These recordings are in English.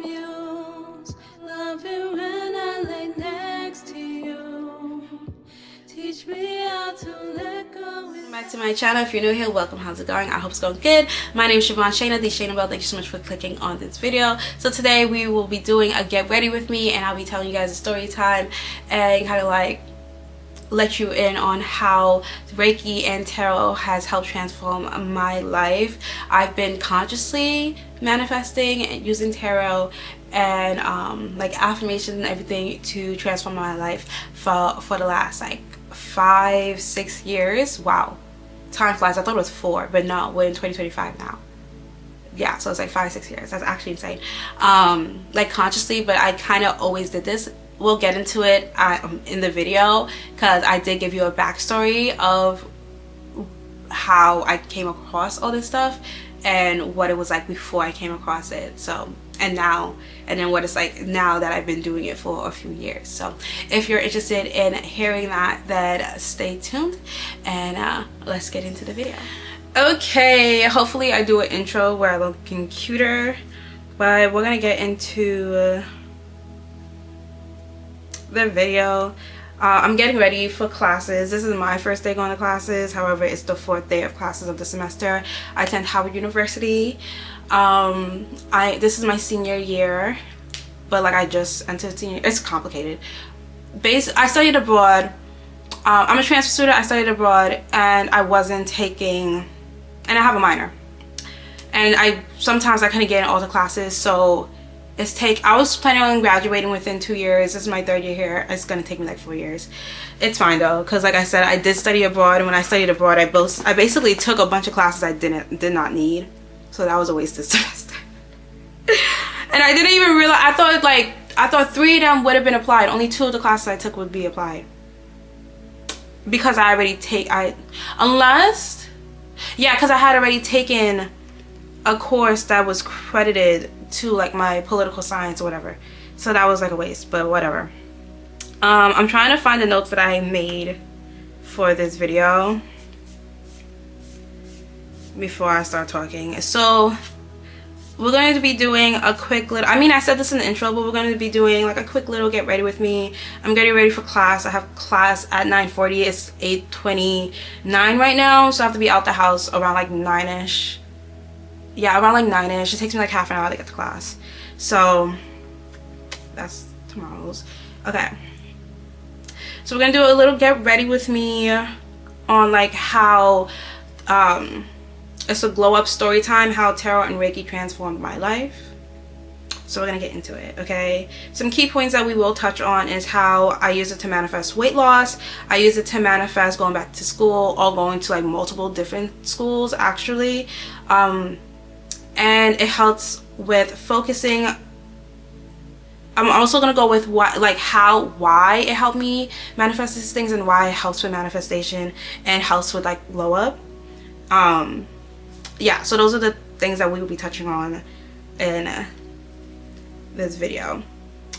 muse. Love it when I lay next to you. Teach me how to let go. Back to my channel. If you're new here, welcome. How's it going? I hope it's going good. My name is Shana the Shana Belle. Thank you so much for clicking on this video. So today we will be doing a get ready with me, and I'll be telling you guys a story time and kind of like let you in on how Reiki and Tarot has helped transform my life. I've been consciously manifesting and using Tarot and like affirmations and everything to transform my life for the last like 5-6 years. Wow, time flies. I thought it was 4, but no, we're in 2025 now. Yeah, so it's like 5-6 years. That's actually insane. Like consciously, but I kind of always did this. We'll get into it in the video, because I did give you a backstory of how I came across all this stuff and what it was like before I came across it. So and then what it's like now that I've been doing it for a few years. So if you're interested in hearing that, then stay tuned and let's get into the video. Okay, hopefully I do an intro where I'm looking cuter, but we're gonna get into the video. I'm getting ready for classes. This is my first day going to classes. However, it's the 4th day of classes of the semester. I attend Howard University. This is my senior year, but like I just entered senior. It's complicated. I studied abroad. I'm a transfer student. I studied abroad, and I wasn't taking, and I have a minor, and sometimes I couldn't get in all the classes, so I was planning on graduating within 2 years. This is my 3rd year here. It's gonna take me like 4 years. It's fine though, because like I said, I did study abroad, and when I studied abroad, I basically took a bunch of classes I did not need, so that was a wasted semester. And I didn't even realize. I thought 3 of them would have been applied. Only 2 of the classes I took would be applied, because I already because I had already taken a course that was credited to like my political science or whatever, so that was like a waste, but whatever. I'm trying to find the notes that I made for this video before I start talking. So we're going to be doing a quick little, I said this in the intro, but we're going to be doing like a quick little get ready with me. I'm getting ready for class. I have class at 9:40. It's 8:29 right now, so I have to be out the house around like 9ish. Yeah, around like 9ish. It takes me like half an hour to get to class. So that's tomorrow's. Okay. So we're gonna do a little get ready with me on like how it's a glow up story time, how Tarot and Reiki transformed my life. So we're gonna get into it, okay? Some key points that we will touch on is how I use it to manifest weight loss. I use it to manifest going back to school, or going to like multiple different schools actually. And it helps with focusing. I'm also gonna go with why it helped me manifest these things, and why it helps with manifestation and helps with like glow up. Yeah, so those are the things that we will be touching on in this video.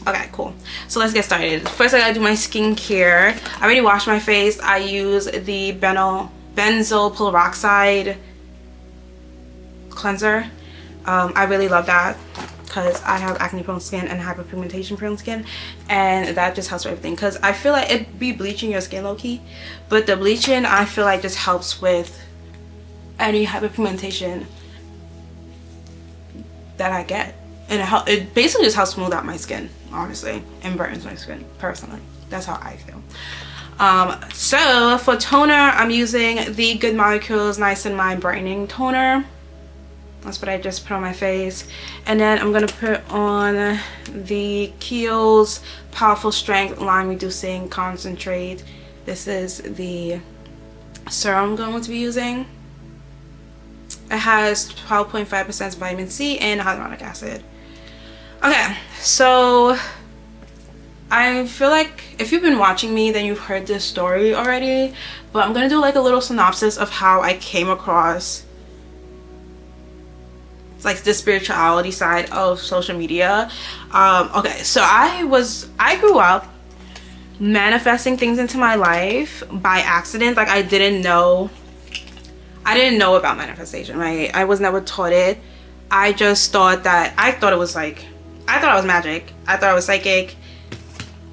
Okay, cool. So let's get started. First, I gotta do my skincare. I already washed my face. I use the benzoyl peroxide cleanser. I really love that, because I have acne prone skin and hyperpigmentation prone skin, and that just helps with everything, because I feel like it be bleaching your skin low-key, but the bleaching I feel like just helps with any hyperpigmentation that I get, and it basically just helps smooth out my skin, honestly, and brightens my skin personally. That's how I feel. So for toner, I'm using the Good Molecules Niacinamide Brightening Toner. That's what I just put on my face. And then I'm gonna put on the Kiehl's Powerful Strength Line Reducing Concentrate. This is the serum I'm going to be using. It has 12.5% vitamin C and hyaluronic acid. Okay, so I feel like if you've been watching me, then you've heard this story already, but I'm gonna do like a little synopsis of how I came across like the spirituality side of social media. Okay, so I grew up manifesting things into my life by accident. Like I didn't know about manifestation, right? I was never taught it. I just thought that I thought it was magic. I thought I was psychic,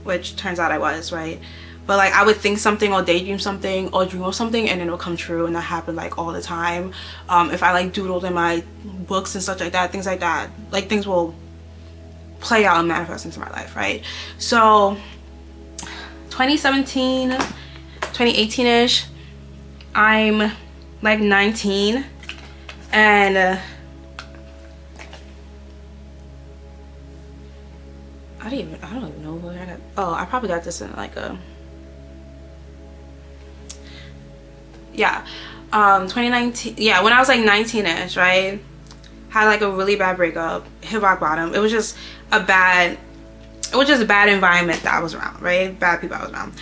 which turns out I was, right? But like I would think something or daydream something or dream of something and then it'll come true, and that happened like all the time. If I like doodled in my books and such like that, things like that, like things will play out and manifest into my life, right? So 2017, 2018ish, I'm like 19, and I don't even know where I got. Oh, I probably got this in like a 2019. Yeah, when I was like 19ish, right? Had like a really bad breakup, hit rock bottom. It was just a bad environment that I was around, right? Bad people I was around.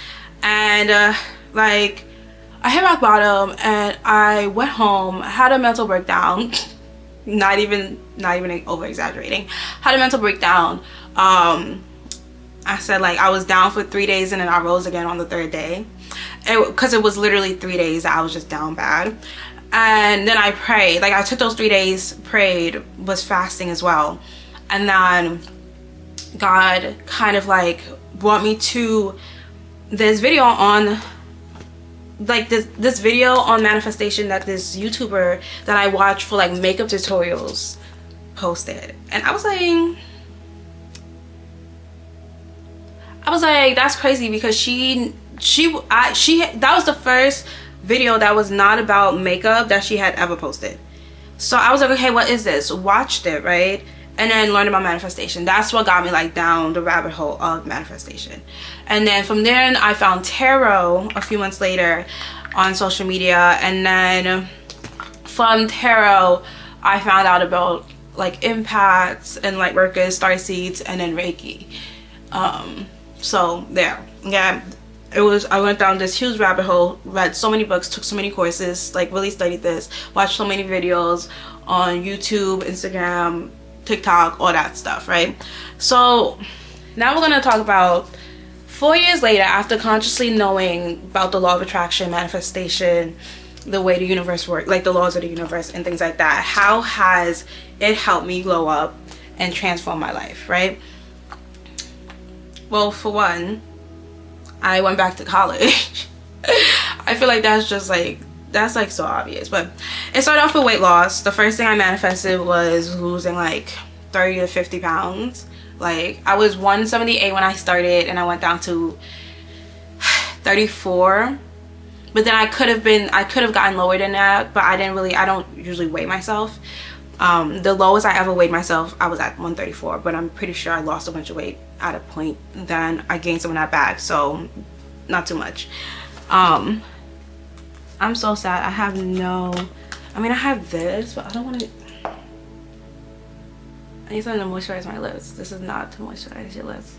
And like I hit rock bottom and I went home, had a mental breakdown. not even over exaggerating. Had a mental breakdown. I said like I was down for 3 days and then I rose again on the 3rd day. Because it was literally 3 days that I was just down bad. And then I prayed. Like I took those 3 days, prayed, was fasting as well. And then God kind of like brought me to this video on like this video on manifestation that this YouTuber that I watch for like makeup tutorials posted. And I was like that's crazy, because that was the first video that was not about makeup that she had ever posted. So I was like, okay, what is this? Watched it, right? And then learned about manifestation. That's what got me like down the rabbit hole of manifestation. And then from there I found tarot a few months later on social media, and then from tarot I found out about like empaths and light workers, star seeds, and then Reiki. So there, yeah, I went down this huge rabbit hole, read so many books, took so many courses, like really studied this, watched so many videos on YouTube, Instagram, TikTok, all that stuff, right? So now we're going to talk about 4 years later, after consciously knowing about the law of attraction, manifestation, the way the universe works, like the laws of the universe and things like that. How has it helped me glow up and transform my life, right? Well, for one, I went back to college. I feel like that's just like, that's like so obvious, but it started off with weight loss. The first thing I manifested was losing like 30 to 50 pounds. Like I was 178 when I started and I went down to 34. But then I could have gotten lower than that, but I don't usually weigh myself. The lowest I ever weighed myself, I was at 134, but I'm pretty sure I lost a bunch of weight at a point. Then I gained some of that back, so not too much. I'm so sad. I have I have this, but I don't want to. I need something to moisturize my lips. This is not to moisturize your lips.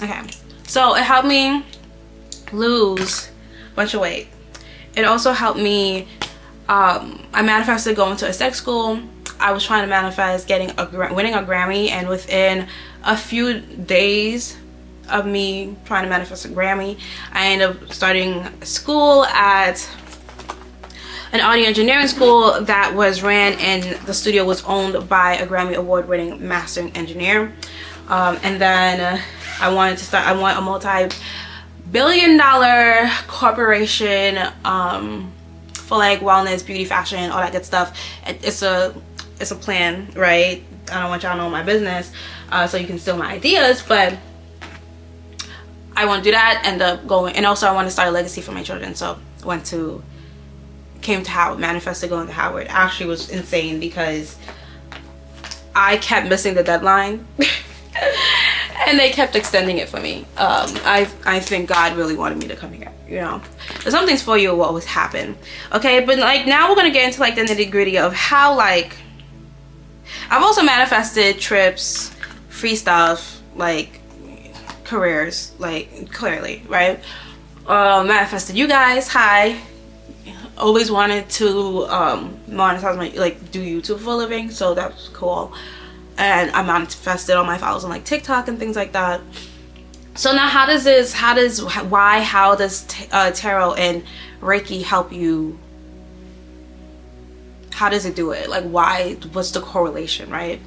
Okay, so it helped me lose a bunch of weight. It also helped me, I manifested going to a sex school. I was trying to manifest winning a Grammy, and within a few days of me trying to manifest a Grammy, I ended up starting school at an audio engineering school that was ran, and the studio was owned by a Grammy award-winning mastering engineer. And then I want a multi-billion-dollar corporation for like wellness, beauty, fashion, all that good stuff. It's a plan, right? I don't want y'all to know my business, so you can steal my ideas, but I want to do that, end up going, and also I want to start a legacy for my children. So came to Howard, manifested going to Howard. Actually was insane because I kept missing the deadline. And they kept extending it for me. I think God really wanted me to come here, you know. If something's for you, will always happen. Okay, but like now we're gonna get into like the nitty-gritty of how, like, I've also manifested trips, free stuff, like careers, like clearly, right? Manifested you guys. Hi. Always wanted to monetize my, like, do YouTube for a living, so that was cool. And I manifested all my followers on like TikTok and things like that. So now how does tarot and Reiki help you? How does it do it? Like, what's the correlation, right?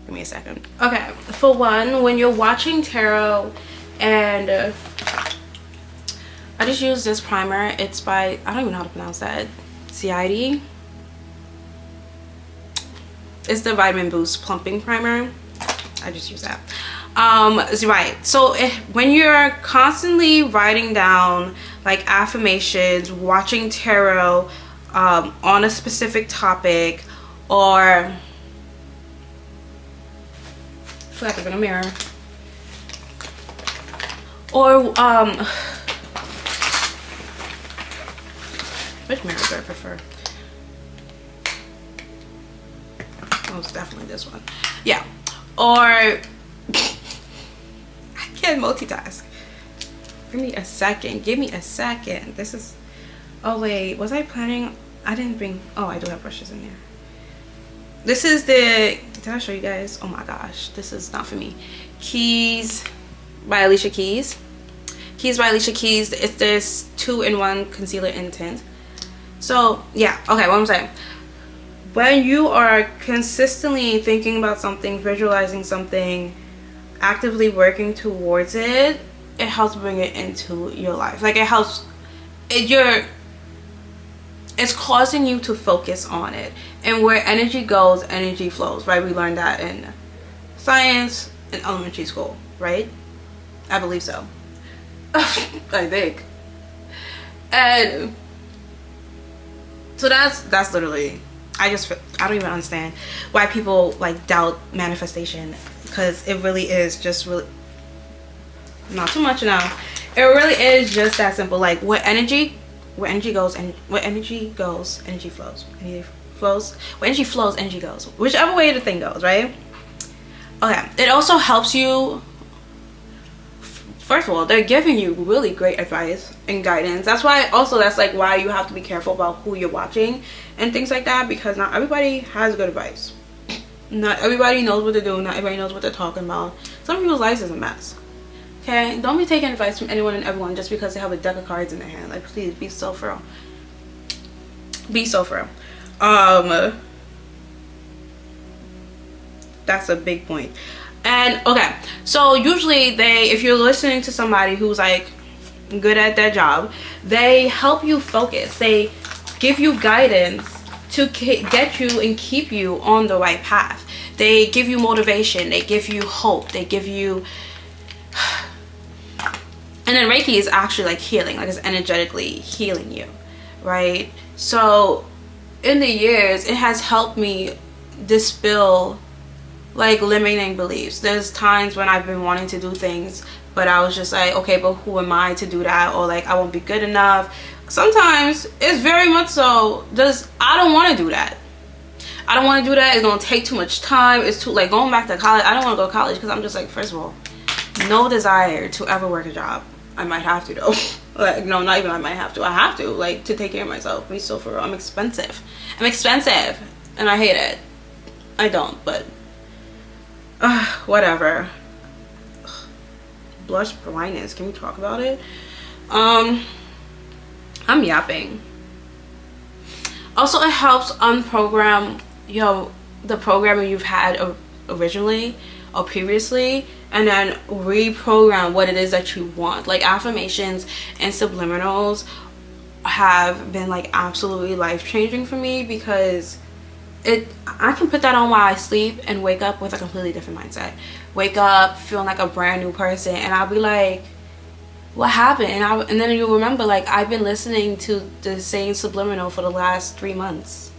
Give me a second. Okay, for one, when you're watching tarot, and I just use this primer. It's by, I don't even know how to pronounce that, Cid. It's the Vitamin Boost Plumping Primer. I just use that. Right, so when you're constantly writing down like affirmations, watching tarot on a specific topic, or I forgot to bring a mirror, or which mirror do I prefer? Oh, it's definitely this one. Yeah, or I can't multitask. Give me a second. Give me a second. This is, oh wait, was I planning? I didn't bring, oh, I do have brushes in there. This is the, did I show you guys? Oh my gosh, this is not for me. Keys by Alicia Keys. Keys by Alicia Keys. It's this 2-in-1 concealer in tint. So yeah, okay, what I'm saying. When you are consistently thinking about something, visualizing something, actively working towards it, it helps bring it into your life. Like, it helps, it's causing you to focus on it. And where energy goes, energy flows, right? We learned that in science in elementary school, right? I believe so. I think. And so that's literally, I don't even understand why people like doubt manifestation, because it really is just really not too much enough. It really is just that simple. Like, where energy goes, and where energy goes, energy flows. Energy flows. Where energy flows, energy goes. Whichever way the thing goes, right? Okay. It also helps you. First of all, they're giving you really great advice and guidance. That's why also, that's like why you have to be careful about who you're watching and things like that, because not everybody has good advice. Not everybody knows what they're doing. Not everybody knows what they're talking about. Some people's lives is a mess. Okay, don't be taking advice from anyone and everyone just because they have a deck of cards in their hand. Like, please be so for real. Be so for real. That's a big point. And okay, so usually if you're listening to somebody who's like good at their job, they help you focus. They give you guidance to get you and keep you on the right path. They give you motivation. They give you hope. They give you, and then Reiki is actually like healing, like it's energetically healing you, right? So in the years, it has helped me dispel like limiting beliefs. There's times when I've been wanting to do things, but I was just like, okay, but who am I to do that? Or like, I won't be good enough. Sometimes it's very much so just, I don't want to do that. I don't want to do that. It's going to take too much time. It's too, like, going back to college. I don't want to go to college because I'm just like, first of all, no desire to ever work a job. I might have to though. Like, no, not even I might have to. I have to, like, to take care of myself. Be so for real. I'm expensive. I'm expensive. And I hate it. I don't, but whatever. Blush blindness. Can we talk about it? I'm yapping. Also, it helps unprogram the programming you've had originally or previously, and then reprogram what it is that you want. Like, affirmations and subliminals have been like absolutely life-changing for me, because I can put that on while I sleep and wake up with a completely different mindset. Wake up feeling like a brand new person, and I'll be like, what happened? And then you'll remember, like, I've been listening to the same subliminal for the last 3 months.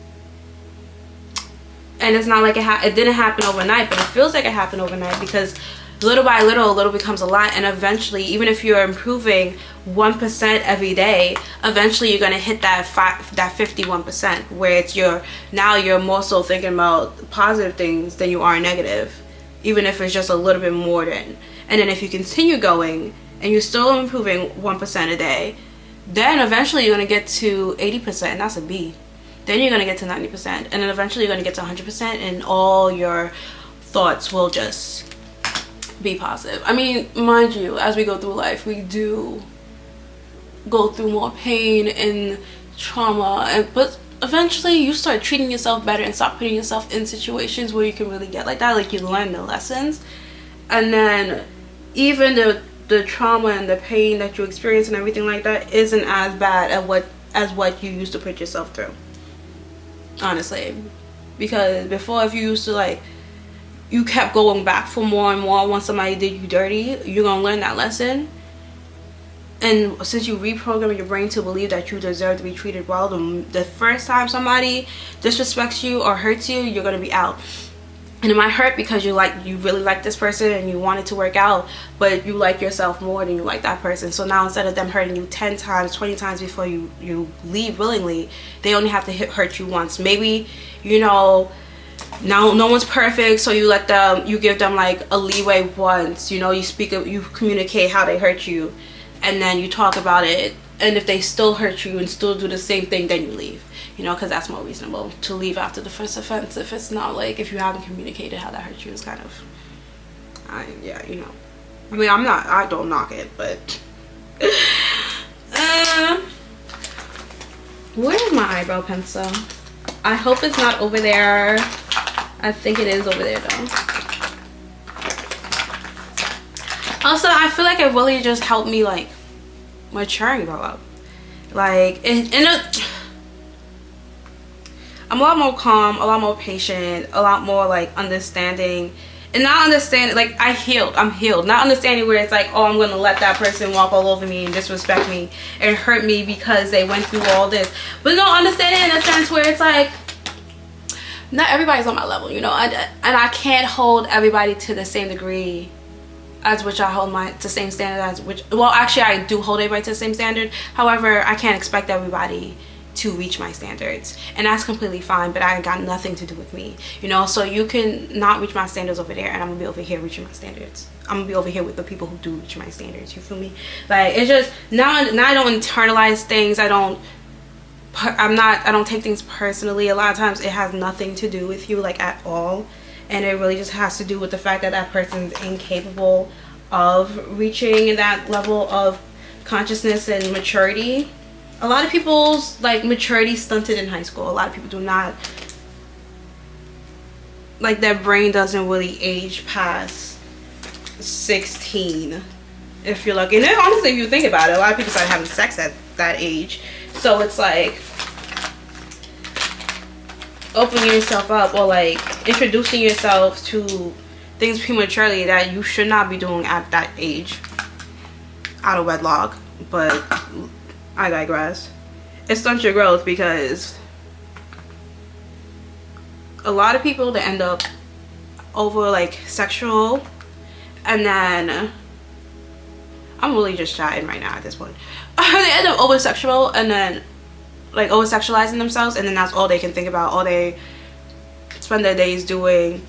And it's not like it didn't happen overnight, but it feels like it happened overnight, because little by little, a little becomes a lot. And eventually, even if you're improving 1% every day, eventually you're gonna hit that 51%, where it's now you're more so thinking about positive things than you are negative, even if it's just a little bit more than. And then if you continue going and you're still improving 1% a day, then eventually you're gonna get to 80%, and that's a B. Then you're gonna get to 90%, and then eventually you're gonna get to 100%, and all your thoughts will just be positive. I mean, mind you, as we go through life, we do go through more pain and trauma, but eventually you start treating yourself better and stop putting yourself in situations where you can really get like that, like you learn the lessons, and then even the trauma and the pain that you experience and everything like that isn't as bad as what you used to put yourself through, honestly. Because before, if you used to like, you kept going back for more and more once somebody did you dirty, you're gonna learn that lesson. And since you reprogram your brain to believe that you deserve to be treated well, the first time somebody disrespects you or hurts you, you're gonna be out. And it might hurt because you really like this person and you want it to work out, but you like yourself more than you like that person. So now instead of them hurting you 10 times, 20 times before you leave willingly, they only have to hurt you once. Maybe, you know, now no one's perfect, so you give them like a leeway once, you know, you communicate how they hurt you, and then you talk about it, and if they still hurt you and still do the same thing, then you leave, you know, because that's more reasonable to leave after the first offense. If it's not like, if you haven't communicated how that hurt you, is kind of, yeah, you know, I mean, I don't knock it, but where's my eyebrow pencil? I hope it's not over there. I think it is over there though. Also, I feel like it really just helped me like mature and grow up. Like, I'm a lot more calm, a lot more patient, a lot more like understanding. And not understanding, like, I'm healed. Not understanding where it's like, oh, I'm gonna let that person walk all over me and disrespect me and hurt me because they went through all this. But no, understanding in a sense where it's like, not everybody's on my level, you know, and I can't hold everybody to the same degree as which I hold the same standard as which, well, actually I do hold everybody to the same standard. However, I can't expect everybody to reach my standards, and that's completely fine, but I got nothing to do with me, you know. So you can not reach my standards over there, and I'm gonna be over here reaching my standards. I'm gonna be over here with the people who do reach my standards, you feel me? Like, it's just now I don't internalize things. I don't take things personally. A lot of times it has nothing to do with you, like, at all, and it really just has to do with the fact that that person is incapable of reaching that level of consciousness and maturity. A lot of people's like maturity stunted in high school. A lot of people do not, like, their brain doesn't really age past 16 if you're lucky. And then honestly, if you think about it, a lot of people start having sex at that age. So it's like opening yourself up, or like introducing yourself to things prematurely that you should not be doing at that age out of wedlock. But I digress. It stunts your growth, because a lot of people that end up over like sexual, and then I'm really just chatting right now at this point. They end up over sexual, and then like over sexualizing themselves, and then that's all they can think about, all they spend their days doing,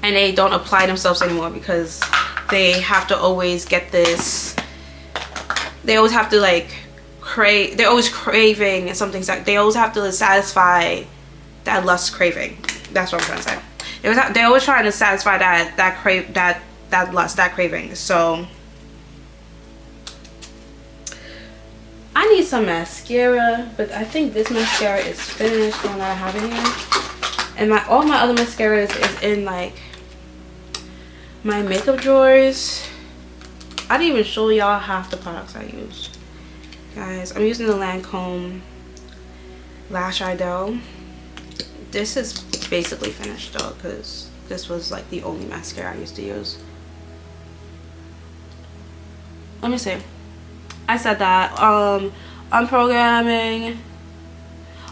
and they don't apply themselves anymore because they have to always get this, they always have to like they're always craving something. They always have to satisfy that lust craving. That's what I'm trying to say. They're always trying to satisfy that lust, that craving. So I need some mascara, but I think this mascara is finished, the one that I have in here. And all my other mascaras is in like my makeup drawers. I didn't even show y'all half the products I used. Guys, I'm using the Lancome Lash Idol. This is basically finished though, because this was like the only mascara I used to use. Let me see. I said that. Unprogramming.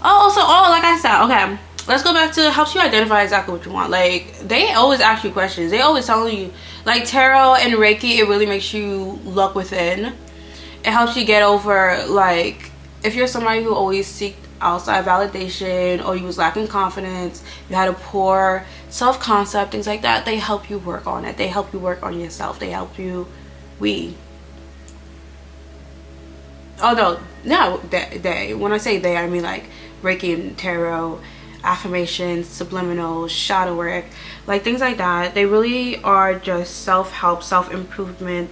Like I said, okay. Let's go back to helps you identify exactly what you want. Like, they always ask you questions. They always telling you, like, tarot and Reiki, it really makes you look within. It helps you get over, like, if you're somebody who always seek outside validation, or you was lacking confidence, you had a poor self-concept, things like that, they help you work on it. They help you work on yourself. They help you when I say they, I mean like Reiki and Tarot. affirmations, subliminals, shadow work, like things like that. They really are just self-help, self-improvement,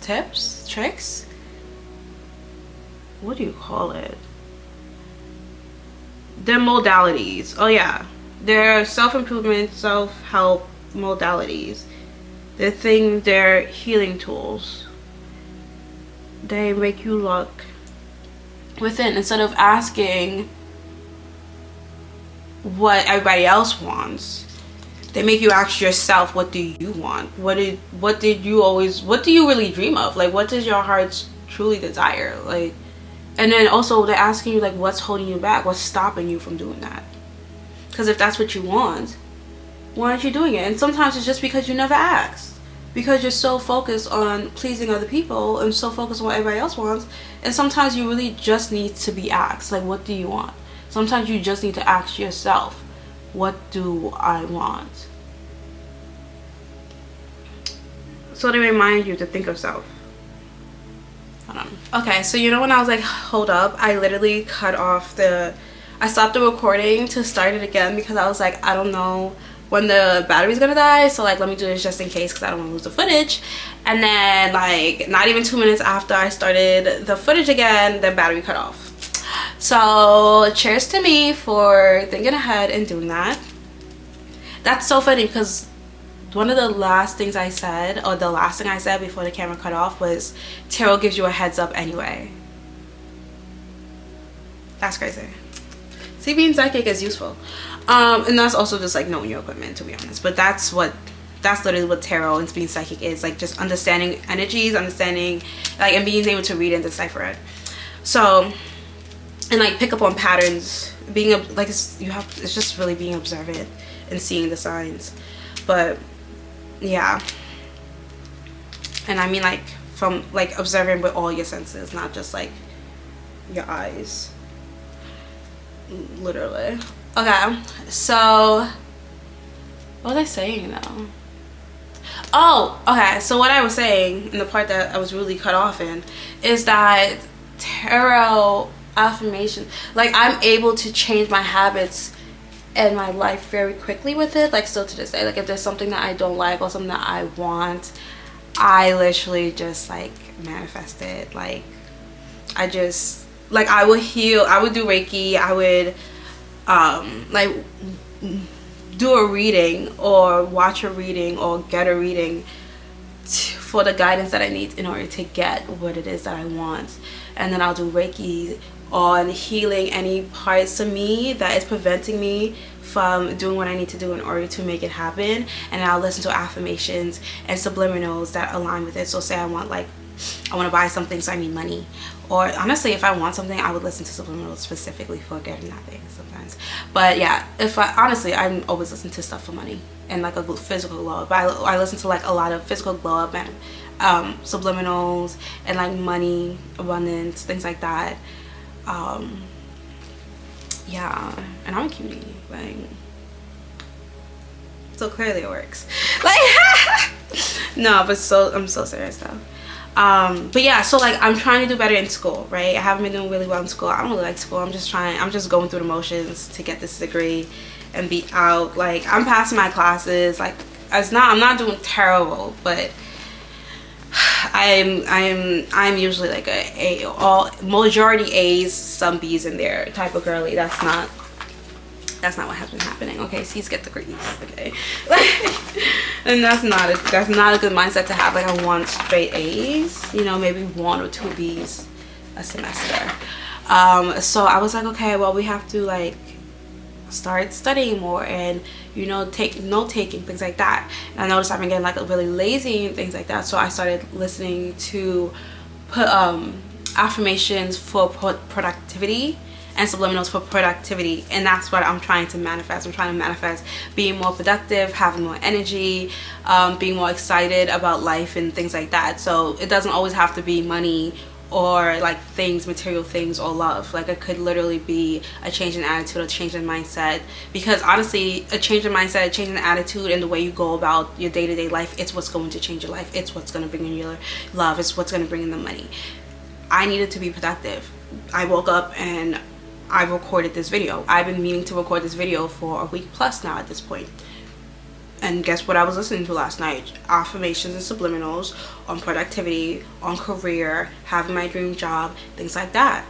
tips, tricks, what do you call it? They're modalities. Oh yeah, they're self-improvement, self-help modalities. They're healing tools. They make you look within instead of asking what everybody else wants. They make you ask yourself, what do you want? What do you really dream of? Like, what does your heart truly desire? Like, and then also they're asking you, like, what's holding you back? What's stopping you from doing that? Because if that's what you want, why aren't you doing it? And sometimes it's just because you never asked, because you're so focused on pleasing other people and so focused on what everybody else wants. And sometimes you really just need to be asked, like, what do you want? Sometimes you just need to ask yourself, what do I want? So they remind you to think of self. Hold on. Okay, so you know when I was like, hold up, I literally I stopped the recording to start it again because I was like, I don't know when the battery's gonna die, so like let me do this just in case because I don't want to lose the footage. And then like not even 2 minutes after I started the footage again, the battery cut off. So cheers to me for thinking ahead and doing that. That's so funny because one of the last things I said, or the last thing I said before the camera cut off, was tarot gives you a heads up anyway. That's crazy. See, being psychic is useful. And that's also just like knowing your equipment, to be honest. But that's literally what tarot and being psychic is, like just understanding energies, understanding like, and being able to read and decipher it. So, and like pick up on patterns, being like it's just really being observant and seeing the signs. But yeah, and I mean like from like observing with all your senses, not just like your eyes, literally. Okay, so what was I saying though? Oh, okay, so what I was saying in the part that I was really cut off in is that tarot affirmation, like I'm able to change my habits and my life very quickly with it, like still to this day. Like if there's something that I don't like or something that I want, I literally just like manifest it. Like I just like I would heal, I would do Reiki, I would like do a reading or watch a reading or get a reading for the guidance that I need in order to get what it is that I want. And then I'll do Reiki on healing any parts of me that is preventing me from doing what I need to do in order to make it happen. And I'll listen to affirmations and subliminals that align with it. So say I want to buy something, so I need money, or honestly if I want something, I would listen to subliminals specifically for getting that thing sometimes. But yeah, I'm always listening to stuff for money and like a physical glow up. I listen to like a lot of physical glow up and subliminals and like money, abundance, things like that. Yeah, and I'm a cutie, like, so clearly it works. Like no, but I'm so serious though. But yeah, so like I'm trying to do better in school, right? I haven't been doing really well in school. I don't really like school. I'm just going through the motions to get this degree and be out. Like I'm passing my classes. Like I'm not doing terrible, but I'm usually like all majority A's, some B's in there type of girly. That's not what has been happening. Okay, C's get degrees. Okay, and that's not a good mindset to have. Like I want straight A's, you know, maybe 1 or 2 B's a semester. So I was like, okay, well we have to like start studying more and, you know, take note-taking, things like that. And I noticed I've been getting like really lazy and things like that, so I started listening to affirmations for productivity and subliminals for productivity, and that's what I'm trying to manifest. I'm trying to manifest being more productive, having more energy, being more excited about life and things like that. So it doesn't always have to be money or like things, material things, or love. Like it could literally be a change in attitude, a change in mindset, because honestly a change in mindset, a change in attitude, and the way you go about your day-to-day life, it's what's going to change your life. It's what's going to bring in your love. It's what's going to bring in the money. I needed to be productive. I woke up and I recorded this video. I've been meaning to record this video for a week plus now at this point. And guess what I was listening to last night? Affirmations and subliminals on productivity, on career, having my dream job, things like that.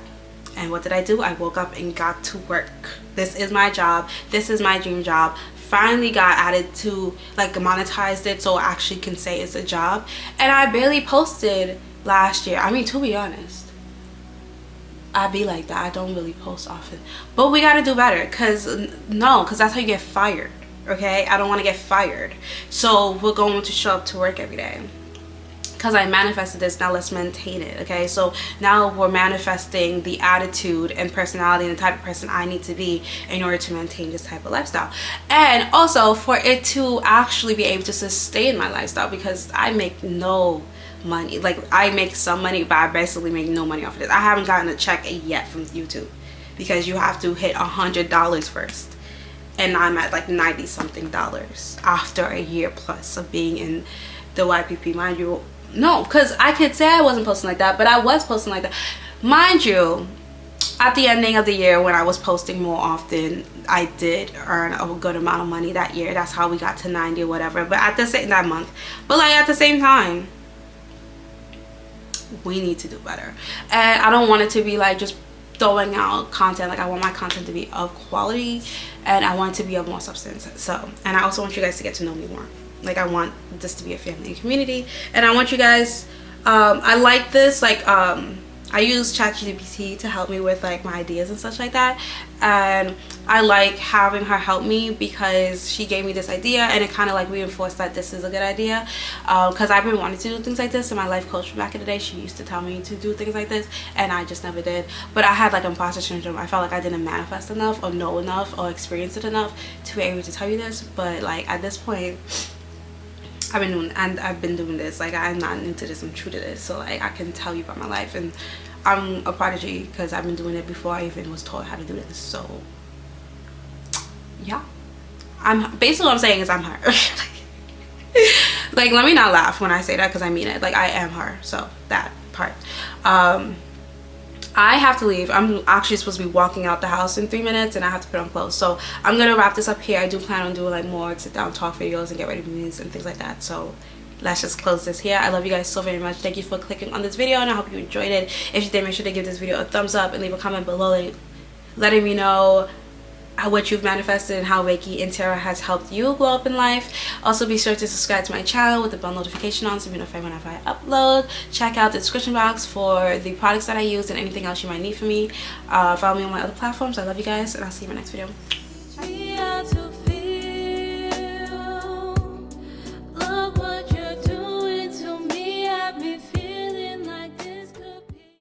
And what did I do? I woke up and got to work. This is my job. This is my dream job. Finally got added to, like, monetized it so I actually can say it's a job. And I barely posted last year. I mean, to be honest, I be like that. I don't really post often. But we got to do better, because that's how you get fired. Okay, I don't want to get fired. So we're going to show up to work every day, because I manifested this. Now let's maintain it. Okay, so now we're manifesting the attitude and personality and the type of person I need to be in order to maintain this type of lifestyle, and also for it to actually be able to sustain my lifestyle, because I make no money. Like, I make some money, but I basically make no money off of this. I haven't gotten a check yet from YouTube, because you have to hit $100 first. And I'm at like 90 something dollars after a year plus of being in the YPP. Mind you, no, because I could say I wasn't posting like that, but I was posting like that. Mind you, at the ending of the year when I was posting more often, I did earn a good amount of money that year. That's how we got to 90 or whatever. But at the same, that month, but like at the same time, we need to do better. And I don't want it to be like just throwing out content. Like, I want my content to be of quality, and I want it to be of more substance. So, and I also want you guys to get to know me more. Like, I want this to be a family and community, and I want you guys, I like this, like, I use ChatGPT to help me with like my ideas and such like that, and I like having her help me because she gave me this idea, and it kind of like reinforced that this is a good idea, because I've been wanting to do things like this, and my life coach from back in the day, she used to tell me to do things like this, and I just never did. But I had like imposter syndrome. I felt like I didn't manifest enough, or know enough, or experience it enough to be able to tell you this. But like at this point, I've been doing this. Like, I'm not into this, I'm true to this. So like I can tell you about my life, and I'm a prodigy because I've been doing it before I even was taught how to do this. So yeah, I'm basically what I'm saying is I'm her. Like, let me not laugh when I say that, because I mean it. Like, I am her. So that part. I have to leave. I'm actually supposed to be walking out the house in 3 minutes, and I have to put on clothes. So I'm gonna wrap this up here. I do plan on doing like more sit down talk videos and get ready meetings and things like that. So let's just close this here. I love you guys so very much. Thank you for clicking on this video, and I hope you enjoyed it. If you did, make sure to give this video a thumbs up and leave a comment below letting me know what you've manifested and how Reiki and Tarot has helped you grow up in life. Also, be sure to subscribe to my channel with the bell notification on so you'll be notified whenever I upload. Check out the description box for the products that I use and anything else you might need from me. Follow me on my other platforms. I love you guys, and I'll see you in my next video.